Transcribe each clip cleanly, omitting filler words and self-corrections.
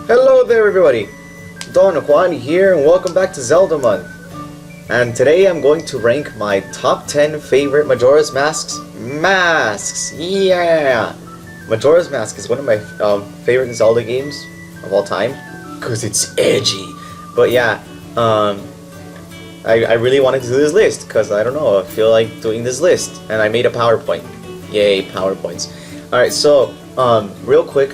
Hello there everybody, Don Juan here and welcome back to Zelda Month. And today I'm going to rank my top 10 favorite Majora's Masks. Yeah! Majora's Mask is one of my favorite Zelda games of all time because it's edgy. But yeah, I really wanted to do this list because I don't know, I feel like doing this list and I made a PowerPoint. Yay, PowerPoints. Alright, so real quick,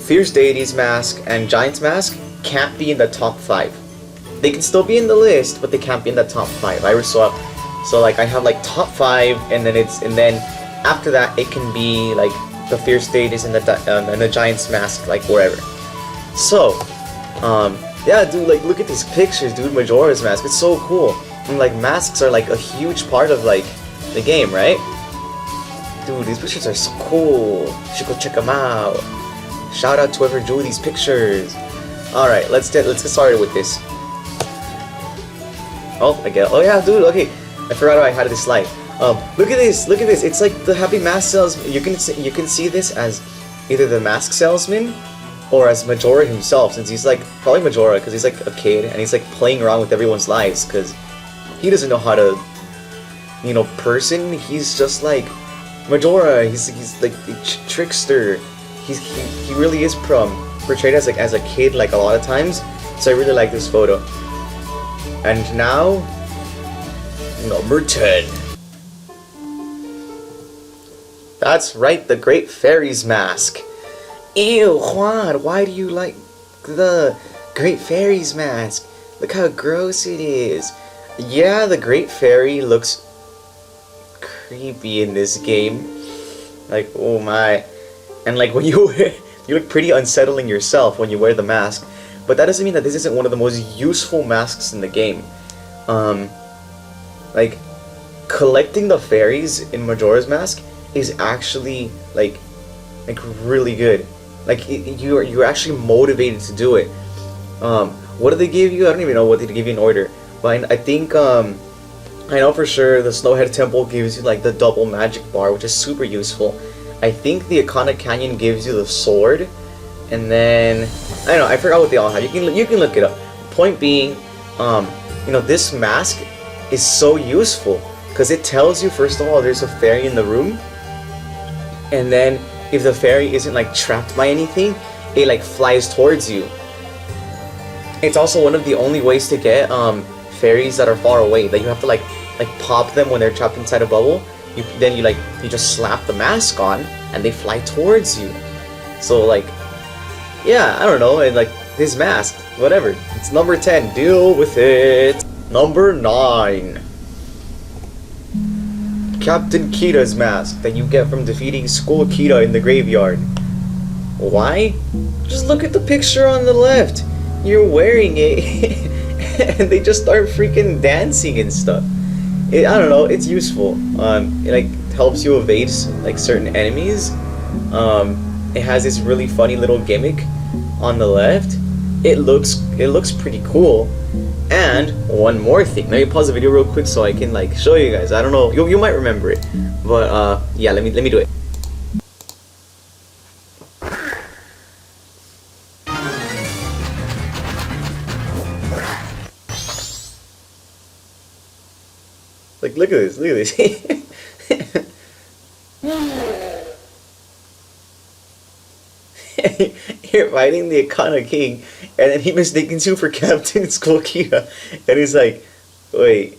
Fierce Deity's Mask and Giant's Mask can't be in the top 5. They can still be in the list, but they can't be in the top 5. So like I have like top 5, and then after that it can be like the Fierce Deity's and the Giant's Mask, like wherever. So yeah, dude, like look at these pictures, dude. Majora's Mask, it's so cool. And like masks are like a huge part of like the game, right? Dude, these pictures are so cool. You should go check them out. Shout out to whoever drew these pictures. Alright, let's get started with this. Oh, oh yeah, dude, okay. I forgot I had this slide. Look at this, It's like the Happy Mask salesman. You can see this as either the mask salesman or as Majora himself, since he's like, probably Majora, because he's like a kid and he's like playing around with everyone's lives, because he doesn't know how to, you know, person. He's just like Majora. He's like a trickster. He really is portrayed as a kid like a lot of times, so I really like this photo. And now, number 10. That's right, the Great Fairy's Mask. Ew, Juan, why do you like the Great Fairy's Mask? Look how gross it is. Yeah, the Great Fairy looks creepy in this game. Like, oh my. And like when you look pretty unsettling yourself when you wear the mask, but that doesn't mean that this isn't one of the most useful masks in the game. Like collecting the fairies in Majora's Mask is actually like really good. Like you're actually motivated to do it. What do they give you? I don't even know what they give you in order, but I think I know for sure the Snowhead Temple gives you like the double magic bar, which is super useful. I think the Iconic Canyon gives you the sword, and then I don't know. I forgot what they all have. You can look it up. Point being, you know, this mask is so useful because it tells you first of all there's a fairy in the room, and then if the fairy isn't like trapped by anything, it like flies towards you. It's also one of the only ways to get fairies that are far away. That you have to like pop them when they're trapped inside a bubble. Then you just slap the mask on and they fly towards you. So like, yeah, I don't know, and like this mask, whatever. It's number 10. Deal with it. Number 9. Captain Kita's Mask that you get from defeating Skull Kita in the graveyard. Why? Just look at the picture on the left. You're wearing it and they just start freaking dancing and stuff. I don't know, it's useful. It like helps you evade like certain enemies. It has this really funny little gimmick on the left. It looks pretty cool. And one more thing. Let me pause the video real quick so I can like show you guys. I don't know, you might remember it, but yeah, let me do it. Like, look at this, You're fighting the Ikana King, and then he mistakes you for Captain Skull Kita, and he's like, wait,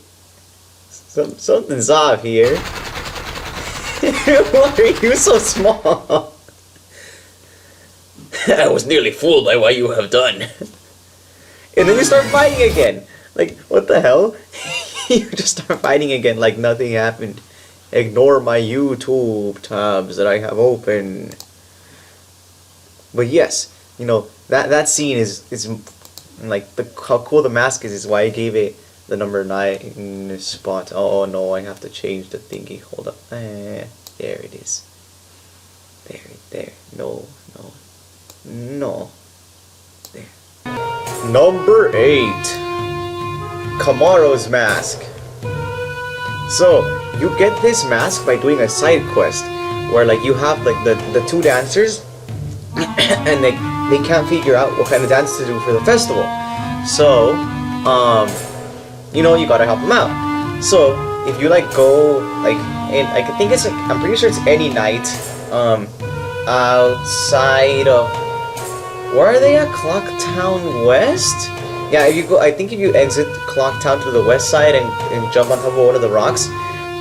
something's off here. Why are you so small? I was nearly fooled by what you have done. And then you start fighting again. Like, what the hell? You just start fighting again like nothing happened. Ignore my YouTube tabs that I have open. But yes, you know, that scene is like how cool the mask is why I gave it the number 9 spot. Oh no, I have to change the thingy. Hold up. There it is. There. No. There. Number 8. Kamaro's Mask. So you get this mask by doing a side quest where like you have like the two dancers and like they can't figure out what kind of dance to do for the festival. So, you know, you gotta help them out. So, if you like go like, and I think it's like, I'm pretty sure it's any night, outside of, where are they at? Clocktown West? Yeah, if you go, I think if you exit Clocktown to the west side and jump on top of one of the rocks,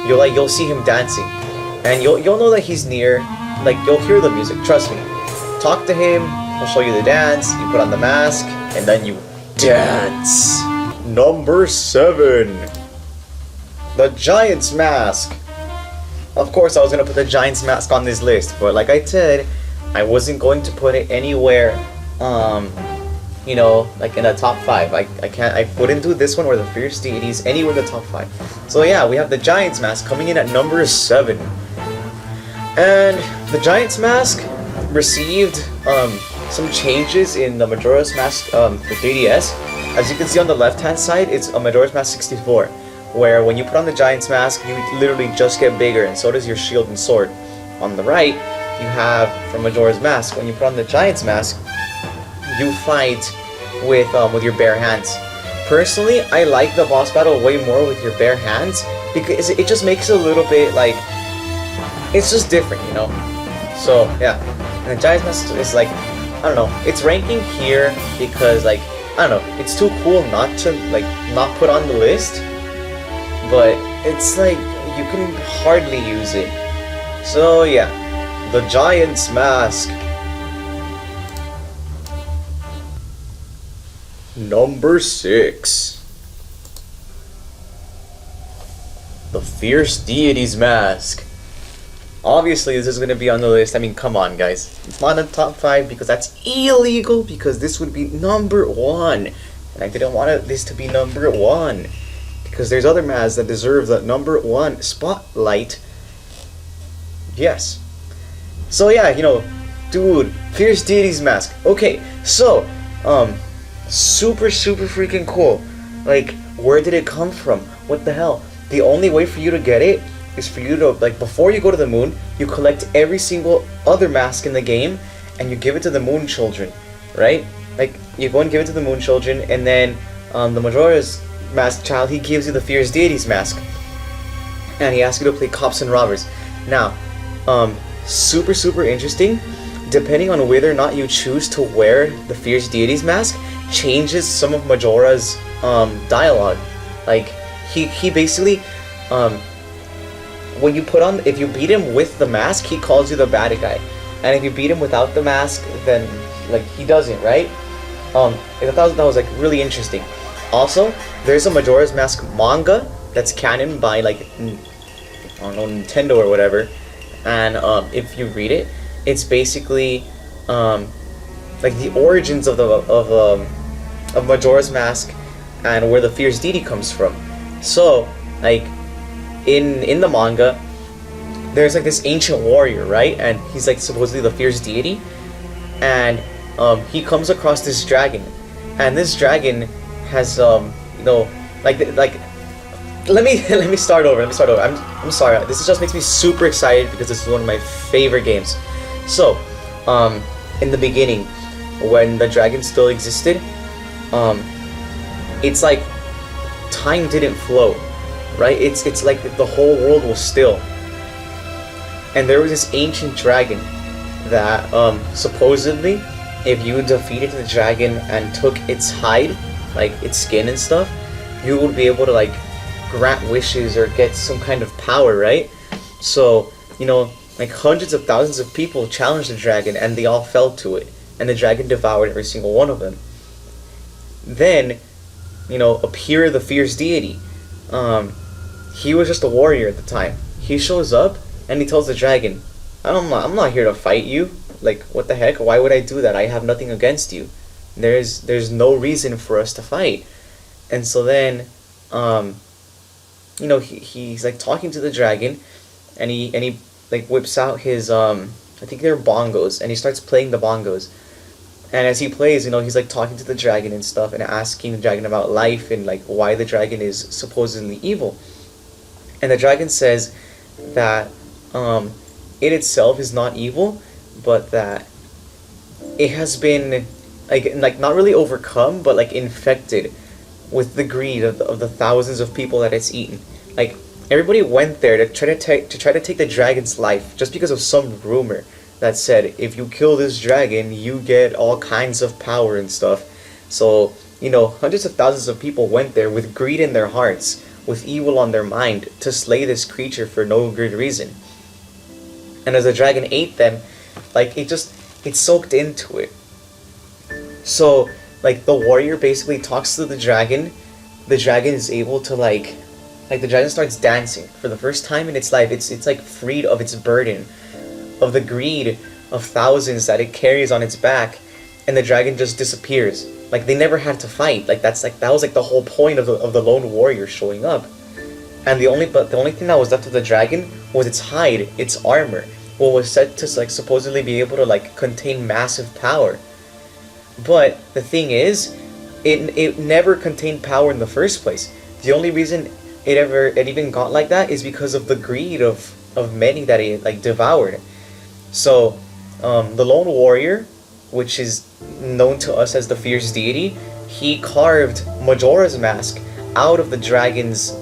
you'll see him dancing, and you'll know that he's near. Like, you'll hear the music. Trust me. Talk to him. He'll show you the dance. You put on the mask, and then you dance. Number 7, the Giant's Mask. Of course, I was gonna put the Giant's Mask on this list, but like I said, I wasn't going to put it anywhere. You know, like in the top 5. I wouldn't do this one or the Fierce Deities anywhere in the top 5. So yeah, we have the Giant's Mask coming in at number 7. And the Giant's Mask received some changes in the Majora's Mask for 3DS. As you can see on the left hand side, it's a Majora's Mask 64, where when you put on the Giant's Mask, you literally just get bigger, and so does your shield and sword. On the right, you have from Majora's Mask, when you put on the Giant's Mask, you fight with your bare hands. Personally, I like the boss battle way more with your bare hands, because it just makes it a little bit like, it's just different, you know? So yeah, and the Giant's Mask is like, I don't know, it's ranking here because like, I don't know, it's too cool not to like, not put on the list, but it's like, you can hardly use it. So yeah, the Giant's Mask. Number 6. The Fierce Deity's Mask. Obviously, this is going to be on the list. I mean, come on, guys. It's not in the top 5 because that's illegal, because this would be number 1. And I didn't want this to be number 1, because there's other masks that deserve the number 1 spotlight. Yes. So yeah, you know, dude, Fierce Deity's Mask. Okay, so, super freaking cool. Like, where did it come from? What the hell? The only way for you to get it is for you to, like, before you go to the moon, you collect every single other mask in the game and you give it to the moon children, right? Like, you go and give it to the moon children, and then the Majora's Mask child, he gives you the Fierce Deity's Mask, and he asks you to play cops and robbers. Now, super interesting. Depending on whether or not you choose to wear the Fierce Deity's Mask, changes some of Majora's dialogue. Like, he basically, when you put on, if you beat him with the mask, he calls you the bad guy, and if you beat him without the mask, then like he doesn't, right? I thought that was like really interesting. Also, there's a Majora's Mask manga that's canon by like, I don't know, Nintendo or whatever, and if you read it, it's basically like the origins of Majora's Mask and where the Fierce Deity comes from. So like, in the manga, there's like this ancient warrior, right? And he's like supposedly the Fierce Deity, and he comes across this dragon, and this dragon has you know, like let me start over. I'm sorry. This just makes me super excited because this is one of my favorite games. So, in the beginning, when the dragon still existed, it's like time didn't flow, right? It's like the whole world was still, and there was this ancient dragon that supposedly, if you defeated the dragon and took its hide, like its skin and stuff, you would be able to like grant wishes or get some kind of power, right? So, you know, like hundreds of thousands of people challenged the dragon, and they all fell to it, and the dragon devoured every single one of them. Then, you know, appeared the Fierce Deity. He was just a warrior at the time. He shows up and he tells the dragon, I'm not here to fight you. Like, what the heck? Why would I do that? I have nothing against you. There's no reason for us to fight. And so then, you know, he's like talking to the dragon, and he like whips out his I think they're bongos, and he starts playing the bongos. And as he plays, you know, he's like talking to the dragon and stuff, and asking the dragon about life and like why the dragon is supposedly evil. And the dragon says that it itself is not evil, but that it has been like not really overcome, but like infected with the greed of the thousands of people that it's eaten. Like everybody went there to try to take the dragon's life just because of some rumor that said if you kill this dragon, you get all kinds of power and stuff. So hundreds of thousands of people went there with greed in their hearts, with evil on their mind, to slay this creature for no good reason. And as the dragon ate them, like it soaked into it. So like the warrior basically talks to the dragon. The dragon is able to like the dragon starts dancing for the first time in its life. It's like freed of its burden, of the greed of thousands that it carries on its back, and the dragon just disappears. Like they never had to fight. Like that was like the whole point of the lone warrior showing up. And the only thing that was left of the dragon was its hide, its armor, what was said to like supposedly be able to like contain massive power. But the thing is, it never contained power in the first place. The only reason it even got like that is because of the greed of many that it like devoured. So the lone warrior, which is known to us as the fierce deity, he carved Majora's Mask out of the dragon's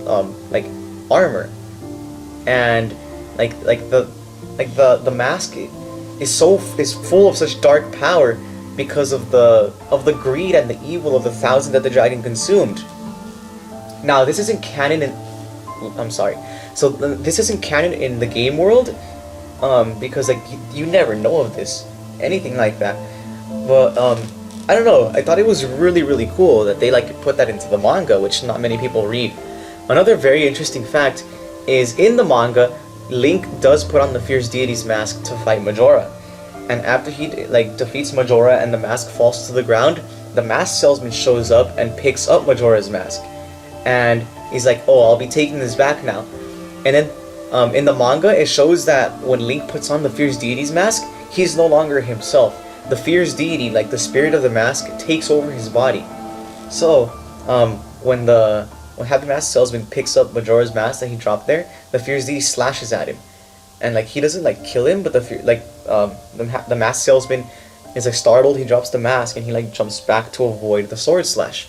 like armor, and the mask is full of such dark power because of the greed and the evil of the thousand that the dragon consumed. Now this isn't canon in this isn't canon in the game world, because like you never know of anything like that. But I don't know, I thought it was really, really cool that they like put that into the manga, which not many people read. Another very interesting fact is in the manga, Link does put on the fierce deity's mask to fight Majora. And after he like defeats Majora and the mask falls to the ground, the mask salesman shows up and picks up Majora's mask. And he's like, oh, I'll be taking this back now. And then in the manga, it shows that when Link puts on the fierce deity's mask, he's no longer himself. The fierce deity, like the spirit of the mask, takes over his body. So when Happy Mask Salesman picks up Majora's mask that he dropped there, the fierce deity slashes at him, and like he doesn't like kill him, but the mask salesman is like startled. He drops the mask and he like jumps back to avoid the sword slash.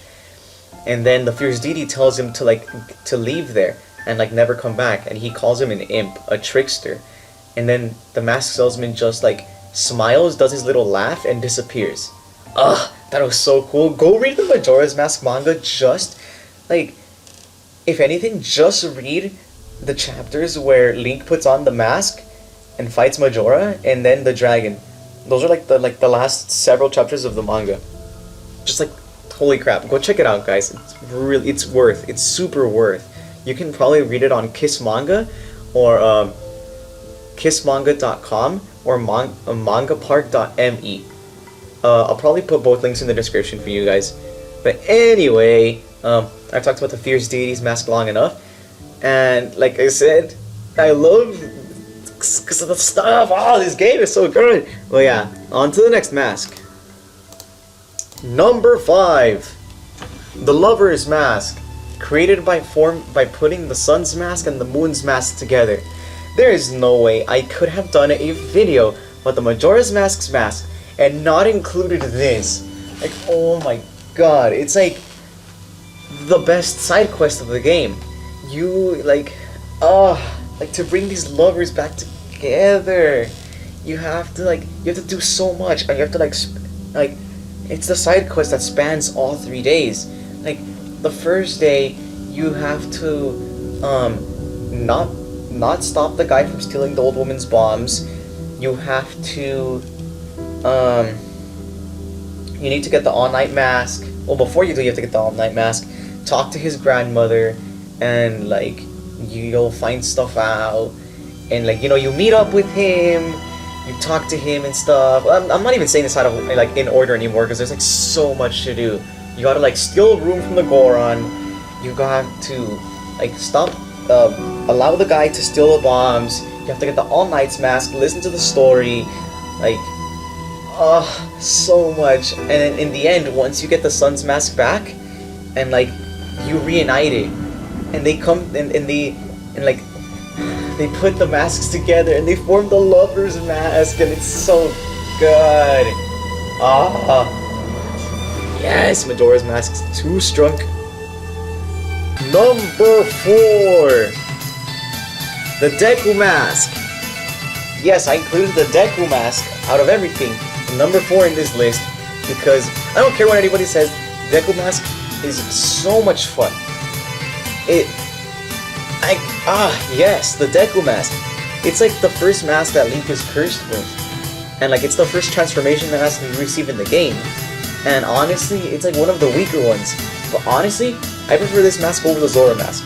And then the fierce deity tells him to leave there and like never come back, and he calls him an imp, a trickster. And then the mask salesman just like smiles, does his little laugh, and disappears. Ugh, that was so cool. Go read the Majora's Mask manga. Just like, if anything, just read the chapters where Link puts on the mask and fights Majora and then the dragon. Those are like the last several chapters of the manga. Just like, holy crap, go check it out, guys. It's super worth. You can probably read it on Kiss Manga or kissmanga.com or mangapark.me. I'll probably put both links in the description for you guys. But anyway, I've talked about the fierce deity's mask long enough, and like I said, I love because of the stuff. Oh, this game is so good. Well, yeah, on to the next mask. Number 5, the Lover's Mask, created by putting the Sun's Mask and the Moon's Mask together. There is no way I could have done a video about the Majora's Mask's mask and not included this. Like, oh my god, it's like the best side quest of the game. You like to bring these lovers back together. You have to do so much, and you have to like it's the side quest that spans all 3 days. Like the first day you have to not stop the guy from stealing the old woman's bombs. You have to you need to get the all-night mask. Well, before you do, you have to get the all-night mask. Talk to his grandmother, and like you'll find stuff out, and like you meet up with him, you talk to him and stuff. I'm not even saying this out of like in order anymore because there's like so much to do. You gotta like steal a room from the Goron. You got to like stop, allow the guy to steal the bombs. You have to get the all-night mask, listen to the story, like so much. And then in the end, once you get the Sun's mask back, and like you reunite it, and they come and they put the masks together and they form the Lover's Mask, and it's so good. Ah, yes, Majora's Mask is too strong. Number 4, the Deku Mask. Yes, I included the Deku Mask out of everything. Number 4 in this list because I don't care what anybody says. Deku Mask is so much fun. Yes, the Deku Mask. It's like the first mask that Link is cursed with. And like it's the first transformation mask we receive in the game. And honestly, it's like one of the weaker ones. But honestly, I prefer this mask over the Zora mask.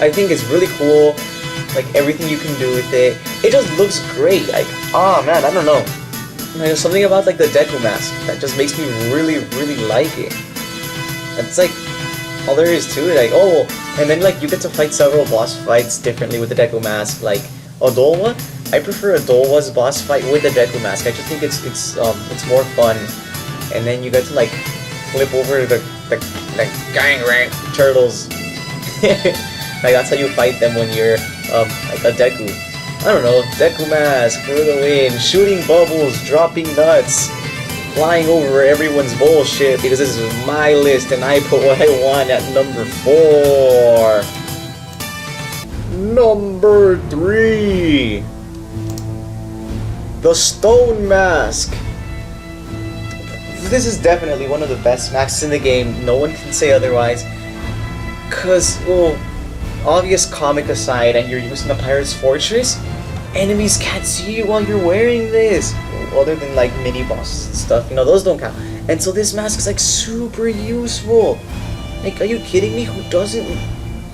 I think it's really cool, like everything you can do with it. It just looks great. Like, oh man, I don't know. There's something about like the Deku Mask that just makes me really, really like it. It's like all there is to it. Like, oh, and then like you get to fight several boss fights differently with the Deku Mask. Like Odolwa, I prefer Odolwa's boss fight with the Deku Mask. I just think it's more fun. And then you get to like flip over the gang rank turtles. Like that's how you fight them when you're like a Deku. I don't know, Deku Mask for the win, shooting bubbles, dropping nuts, flying over everyone's bullshit because this is my list and I put what I want at number 4. Number 3, the Stone Mask. This is definitely one of the best masks in the game, no one can say otherwise. Cause, well, obvious comic aside, and you're using the Pirate's Fortress, enemies can't see you while you're wearing this. Other than like mini bosses and stuff, you know, those don't count. And so this mask is like super useful. Like, are you kidding me? Who doesn't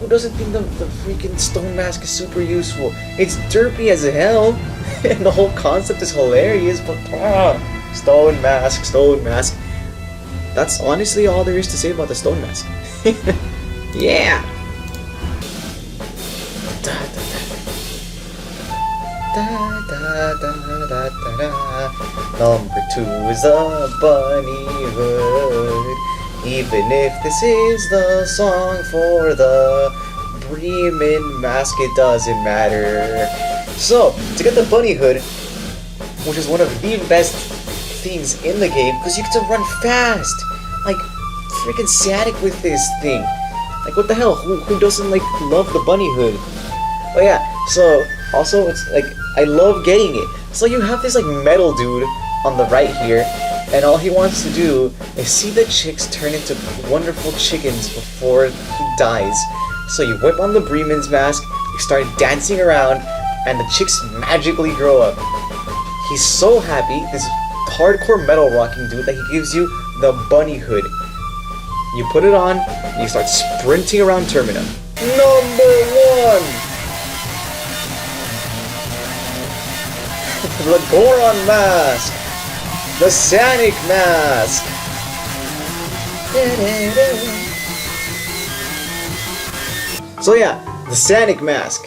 think the freaking Stone Mask is super useful? It's derpy as hell, and the whole concept is hilarious. But Stone Mask, Stone Mask. That's honestly all there is to say about the Stone Mask. Yeah. Number 2 is the Bunny Hood. Even if this is the song for the Bremen Mask, it doesn't matter. So, to get the Bunny Hood, which is one of the best things in the game, because you get to run fast. Like, freaking static with this thing. Like, what the hell? Who doesn't, like, love the Bunny Hood? But yeah, so, also, it's, like, I love getting it. So you have this, like, metal dude on the right here, and all he wants to do is see the chicks turn into wonderful chickens before he dies. So you whip on the Bremen's mask, you start dancing around, and the chicks magically grow up. He's so happy, this hardcore metal rocking dude, that he gives you the Bunny Hood. You put it on, and you start sprinting around Termina. Number 1! The Goron Mask! The Sanic Mask! So yeah, the Sanic Mask.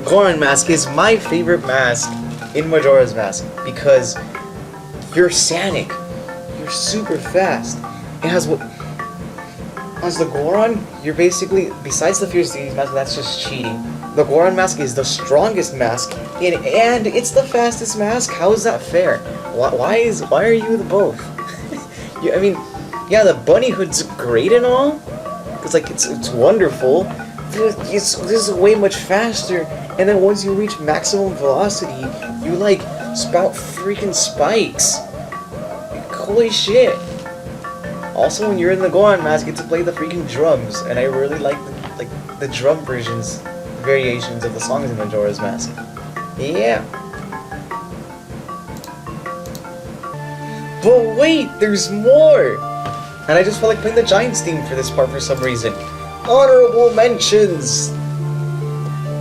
Goron Mask is my favorite mask in Majora's Mask because you're Sanic. You're super fast. It has what... As the Goron, you're basically, besides the Fierce Deity's mask, that's just cheating. The Goron mask is the strongest mask, and it's the fastest mask. How is that fair? Why are you the both? I mean, yeah, the Bunny Hood's great and all, cause like it's wonderful. This is way much faster, and then once you reach maximum velocity, you like spout freaking spikes. Holy shit! Also, when you're in the Goron mask, you get to play the freaking drums, and I really like the drum variations of the songs in Majora's Mask. Yeah. But wait, there's more! And I just felt like playing the Giants theme for this part for some reason. Honorable mentions!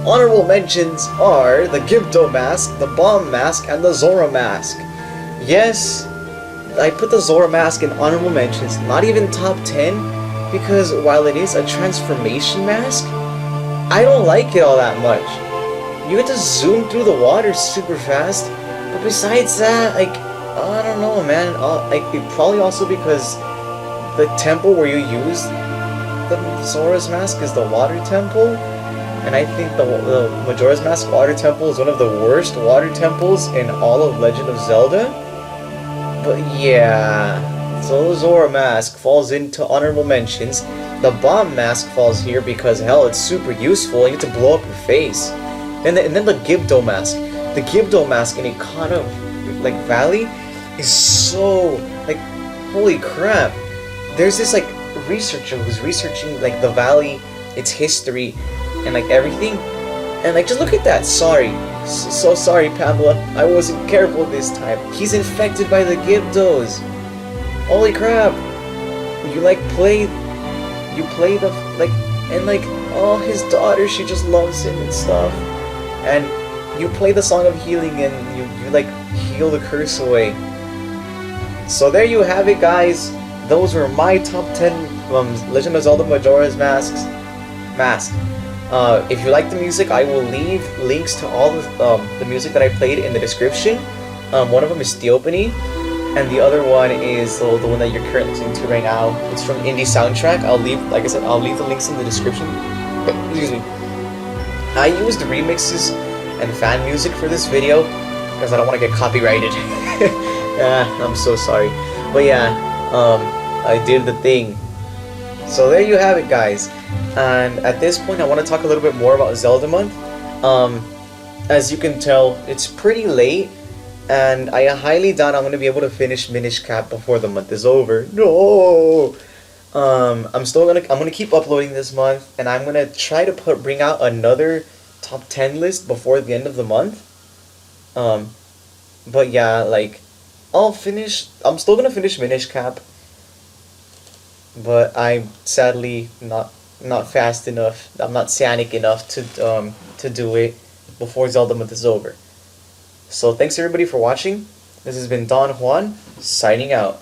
Honorable mentions are the Gibdo Mask, the Bomb Mask, and the Zora Mask. Yes, I put the Zora Mask in honorable mentions, not even top 10, because while it is a transformation mask, I don't like it all that much. You get to zoom through the water super fast, but besides that, like, I don't know, man. Like, probably also because the temple where you use the Zora's Mask is the Water Temple, and I think the Majora's Mask Water Temple is one of the worst water temples in all of Legend of Zelda. But yeah, so the Zora Mask falls into honorable mentions. The Bomb Mask falls here because hell, it's super useful. You get to blow up your face. And then the Gibdo Mask. The Gibdo Mask in a kind of like valley is so like holy crap. There's this like researcher who's researching like the valley, its history, and like everything. And like just look at that. Sorry. So sorry, Pamela. I wasn't careful this time. He's infected by the Gibdos. Holy crap. You play the like and like oh his daughter, she just loves him and stuff. And you play the Song of Healing and you like heal the curse away. So there you have it, guys. Those were my top 10 Legend of Zelda Majora's Mask. If you like the music, I will leave links to all the music that I played in the description. One of them is the opening, and the other one is the one that you're currently listening to right now. It's from Indie Soundtrack. I'll leave the links in the description. Excuse me. I used remixes and fan music for this video because I don't want to get copyrighted. I'm so sorry, but yeah, I did the thing. So there you have it, guys. And at this point, I want to talk a little bit more about Zelda Month. As you can tell, it's pretty late, and I highly doubt I'm going to be able to finish Minish Cap before the month is over. No. I'm gonna keep uploading this month, and I'm gonna try to bring out another top 10 list before the end of the month. But yeah, like I'm still gonna finish Minish Cap, but I'm sadly not fast enough. I'm not Sanic enough to do it before Zelda Month is over. So thanks everybody for watching. This has been Don Juan signing out.